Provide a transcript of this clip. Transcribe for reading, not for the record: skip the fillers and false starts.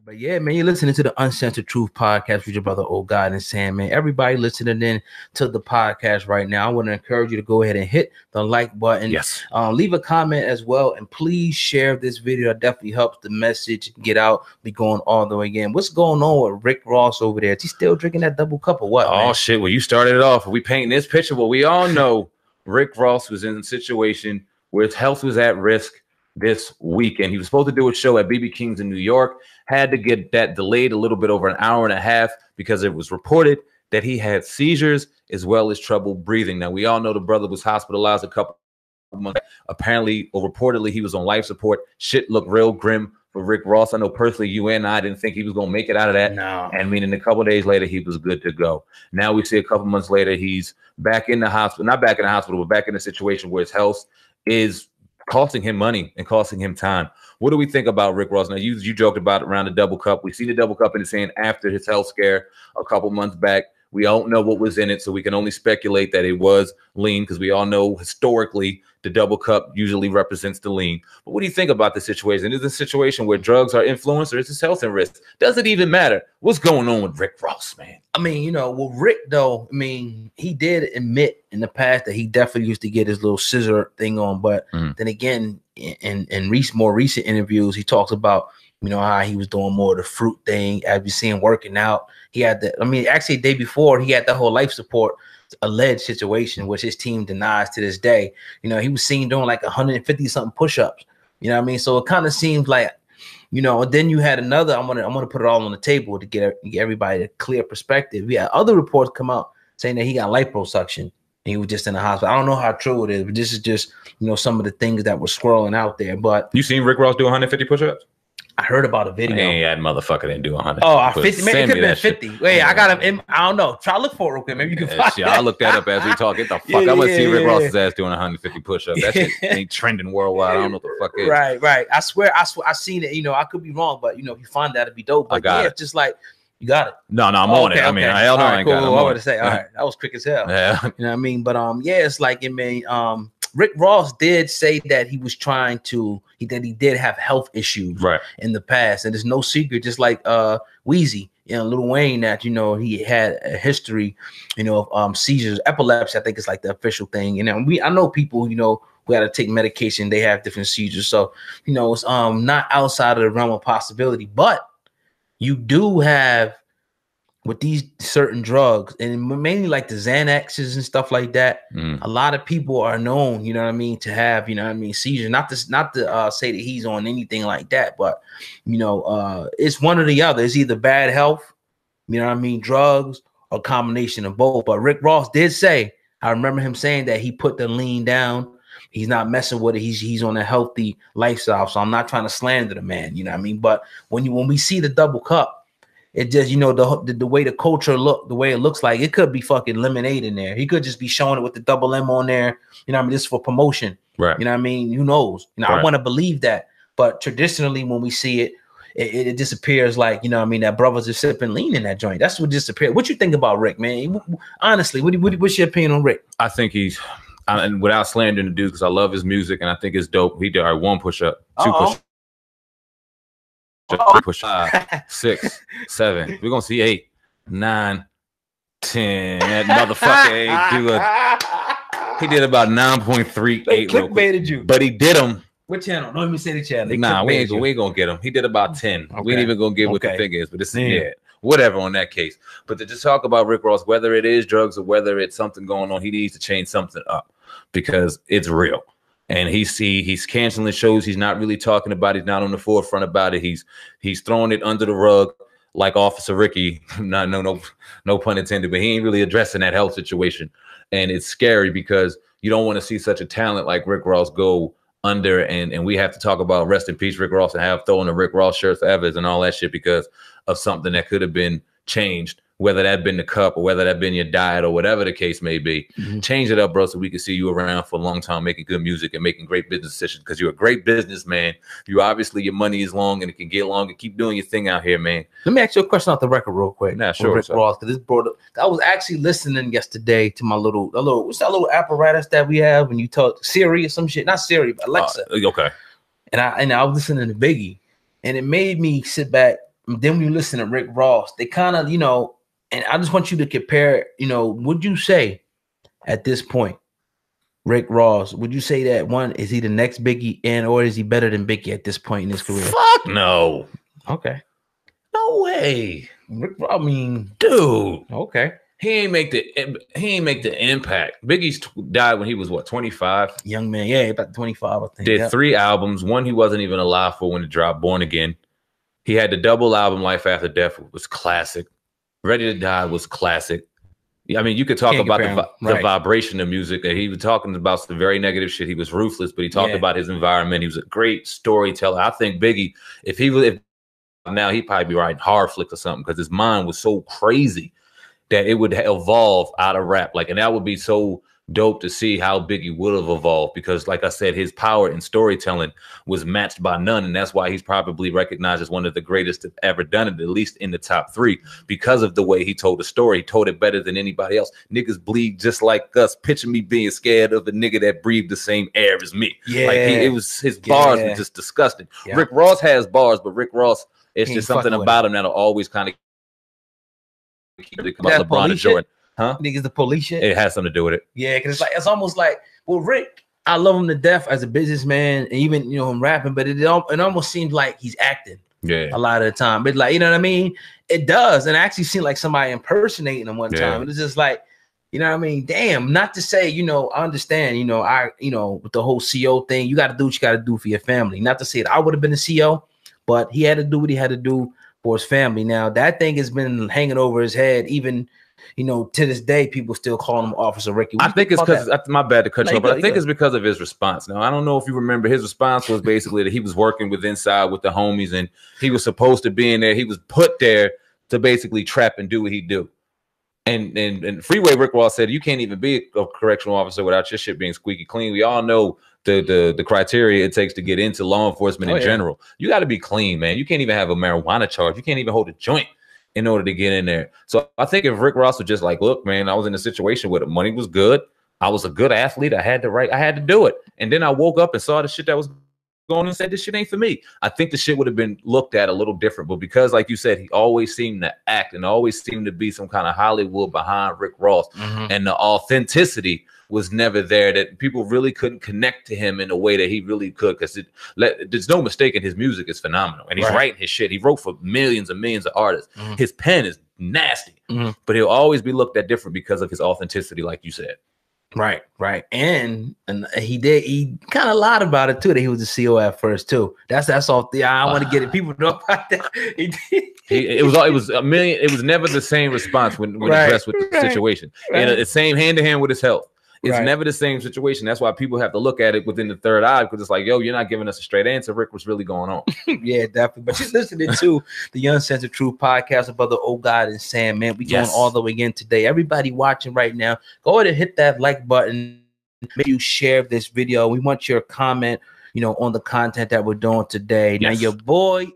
But yeah, man, you're listening to the Uncensored Truth podcast with your brother, Old God and Sam, man. Everybody listening in to the podcast right now, I want to encourage you to go ahead and hit the like button. Yes. Leave a comment as well, and please share this video. That definitely helps the message get out. Be going all the way again. What's going on with Rick Ross over there? Is he still drinking that double cup or what? Oh, man? shit. Well, you started it off. We painting this picture. Well, we all know Rick Ross was in a situation where his health was at risk this weekend. He was supposed to do a show at BB King's in New York, had to get that delayed a little bit over an hour and a half because it was reported that he had seizures as well as trouble breathing. Now, we all know the brother was hospitalized a couple of months. Apparently, or reportedly, he was on life support. Shit looked real grim for Rick Ross. I know personally, you and I didn't think he was going to make it out of that. No. And meaning a couple of days later, he was good to go. Now we see a couple months later, he's back in the hospital, not back in the hospital, but back in a situation where his health is costing him money and costing him time. What do we think about Rick Ross? Now, you joked about around the double cup. We see the double cup in his hand after his health scare a couple months back. We don't know what was in it, so we can only speculate that it was lean because we all know historically the double cup usually represents the lean. But what do you think about the situation? Is this a situation where drugs are influenced, or is his health in risk? Does it even matter? What's going on with Rick Ross, man? I mean, you know, well, Rick, though, I mean, he did admit in the past that he definitely used to get his little scissor thing on. But then again, in more recent interviews, he talks about, you know, how he was doing more of the fruit thing. As we see him working out, he had the, I mean, actually the day before, he had the whole life support alleged situation, which his team denies to this day. You know, he was seen doing like 150 something push-ups. You know what I mean? So it kind of seems like, you know, and then you had another, I'm gonna put it all on the table to get everybody a clear perspective. We had other reports come out saying that he got liposuction and he was just in the hospital. I don't know how true it is, but this is just, you know, some of the things that were swirling out there. But you seen Rick Ross do 150 push-ups? I heard about a video. Hey, that motherfucker didn't do 100. Oh, 50. Maybe it could have been 50. Wait, I got him. I don't know. Try to look for it real quick. Maybe you can find it. I'll look that up as we talk. Get the fuck. I want to see Rick Ross's ass doing 150 push-ups. That shit ain't trending worldwide. I don't know what the fuck it is. Right. I swear, I seen it. You know, I could be wrong, but you know, if you find that, it'd be dope. But I got it. It's just like you got it. No, I'm on it. I mean, hell no, I ain't got it. I would say, all right, that was quick as hell. Yeah. You know what I mean? But yeah, it's like it may Rick Ross did say that he was trying to, he did have health issues in the past. And there's no secret, just like Weezy, you know, Lil Wayne, that, you know, he had a history, you know, of seizures, epilepsy, I think is like the official thing. And I know people, you know, who had to take medication, they have different seizures. So, you know, it's not outside of the realm of possibility, but you do have with these certain drugs, and mainly like the Xanaxes and stuff like that, a lot of people are known, you know what I mean, to have, you know what I mean, seizures. Not to say that he's on anything like that, but you know, it's one or the other. It's either bad health, you know what I mean, drugs, or a combination of both. But Rick Ross did say, I remember him saying that he put the lean down. He's not messing with it. He's on a healthy lifestyle. So I'm not trying to slander the man, you know what I mean? But when we see the double cup, it just, you know, the way the culture the way it looks like, it could be fucking lemonade in there. He could just be showing it with the double M on there. You know what I mean? Just for promotion. Right. You know what I mean? Who knows? You know, I want to believe that. But traditionally, when we see it, it disappears like, you know what I mean, that brothers are sipping lean in that joint. That's what disappeared. What you think about Rick, man? Honestly, what's your opinion on Rick? I think he's, and without slandering the dude, because I love his music and I think it's dope. He did one push-up, two push-ups. Push 6, 7. We're gonna see 8, 9, 10. That motherfucker ain't he did about 9.38. Clickbaited you, but he did them. What channel? Don't even say the channel. Nah, we ain't gonna get him. He did about 10. We ain't even gonna get what the figure is, but it's whatever on that case. But to just talk about Rick Ross, whether it is drugs or whether it's something going on, he needs to change something up because it's real. And he's canceling shows. He's not really talking about it. He's not on the forefront about it. He's throwing it under the rug like Officer Ricky. No pun intended, but he ain't really addressing that health situation. And it's scary because you don't want to see such a talent like Rick Ross go under. And we have to talk about rest in peace, Rick Ross, and have throwing the Rick Ross shirt forever and all that shit because of something that could have been changed, whether that been the cup or whether that been your diet or whatever the case may be. Change it up, bro, so we can see you around for a long time making good music and making great business decisions because you're a great businessman. You obviously, your money is long and it can get long and keep doing your thing out here, man. Let me ask you a question off the record real quick. Nah, sure. Rick Ross, because this brought up, I was actually listening yesterday to my what's that little apparatus that we have when you talk Siri or some shit? Not Siri, but Alexa. Okay. And I was listening to Biggie, and it made me sit back then when you listen to Rick Ross, they kind of, you know, and I just want you to compare, you know, would you say at this point, Rick Ross, would you say that one, is he the next Biggie, and or is he better than Biggie at this point in his career? Fuck no. Okay. No way. Rick, I mean, dude. Okay. He ain't make the impact. Biggie's died when he was what, 25? Young man, yeah, about 25, I think. Did 3 albums. One he wasn't even alive for when it dropped, Born Again. He had the double album Life After Death, was classic. Ready to Die was classic. I mean, you could talk about the vibration of music. And he was talking about some very negative shit. He was ruthless, but he talked about his environment. He was a great storyteller. I think Biggie, if now he'd probably be writing horror flicks or something, because his mind was so crazy that it would evolve out of rap. Like, and that would be so dope to see how Biggie would have evolved, because like I said, his power in storytelling was matched by none. And that's why he's probably recognized as one of the greatest to ever done it, at least in the top 3, because of the way he told the story. He told it better than anybody else. Niggas bleed just like us. Picture me being scared of a nigga that breathed the same air as me. Yeah. Like his bars were just disgusting. Yeah. Rick Ross has bars, but Rick Ross, it's just something about him that'll always kind of keep it about LeBron and Jordan. Huh? Niggas the police shit. It has something to do with it. Yeah, because it's like, it's almost like, well, Rick, I love him to death as a businessman, and even, you know, him rapping, but it almost seems like he's acting. Yeah, a lot of the time. But like, you know what I mean? It does, and I actually seen like somebody impersonating him one time, and it's just like, you know what I mean? Damn. Not to say, you know, I understand, you know, with the whole CO thing, you got to do what you got to do for your family. Not to say that I would have been a CO, but he had to do what he had to do for his family. Now that thing has been hanging over his head, even, you know, to this day, people still call him Officer Ricky. I think it's because, my bad to cut you off, but I think it's because of his response. Now, I don't know if you remember, his response was basically that he was working with Inside with the homies, and he was supposed to be in there. He was put there to basically trap and do what he do. And Freeway Rick Ross said, you can't even be a correctional officer without your shit being squeaky clean. We all know the criteria it takes to get into law enforcement in general. You got to be clean, man. You can't even have a marijuana charge. You can't even hold a joint in order to get in there. So I think if Rick Ross was just like, look, man, I was in a situation where the money was good. I was a good athlete. I had to do it. And then I woke up and saw the shit that was going on and said, this shit ain't for me. I think the shit would have been looked at a little different. But because, like you said, he always seemed to act and always seemed to be some kind of Hollywood behind Rick Ross, and the authenticity was never there, that people really couldn't connect to him in a way that he really could, because there's no mistaking his music is phenomenal, and he's writing his shit. He wrote for millions and millions of artists. His pen is nasty, but he'll always be looked at different because of his authenticity, like you said. Right. And he kind of lied about it too, that he was a CO at first too. That's all. Yeah, I want to get it. People know about that. It was never the same response when addressed with the situation. And the same hand to hand with his health. It's never the same situation. That's why people have to look at it within the third eye, because it's like, yo, you're not giving us a straight answer. Rick, what's really going on? Yeah, definitely. But you're listening to the Uncensored Truth podcast of Brother Oh God and Sam, man. We going all the way in today. Everybody watching right now, go ahead and hit that like button. Make you share this video. We want your comment, you know, on the content that we're doing today. Now, your boy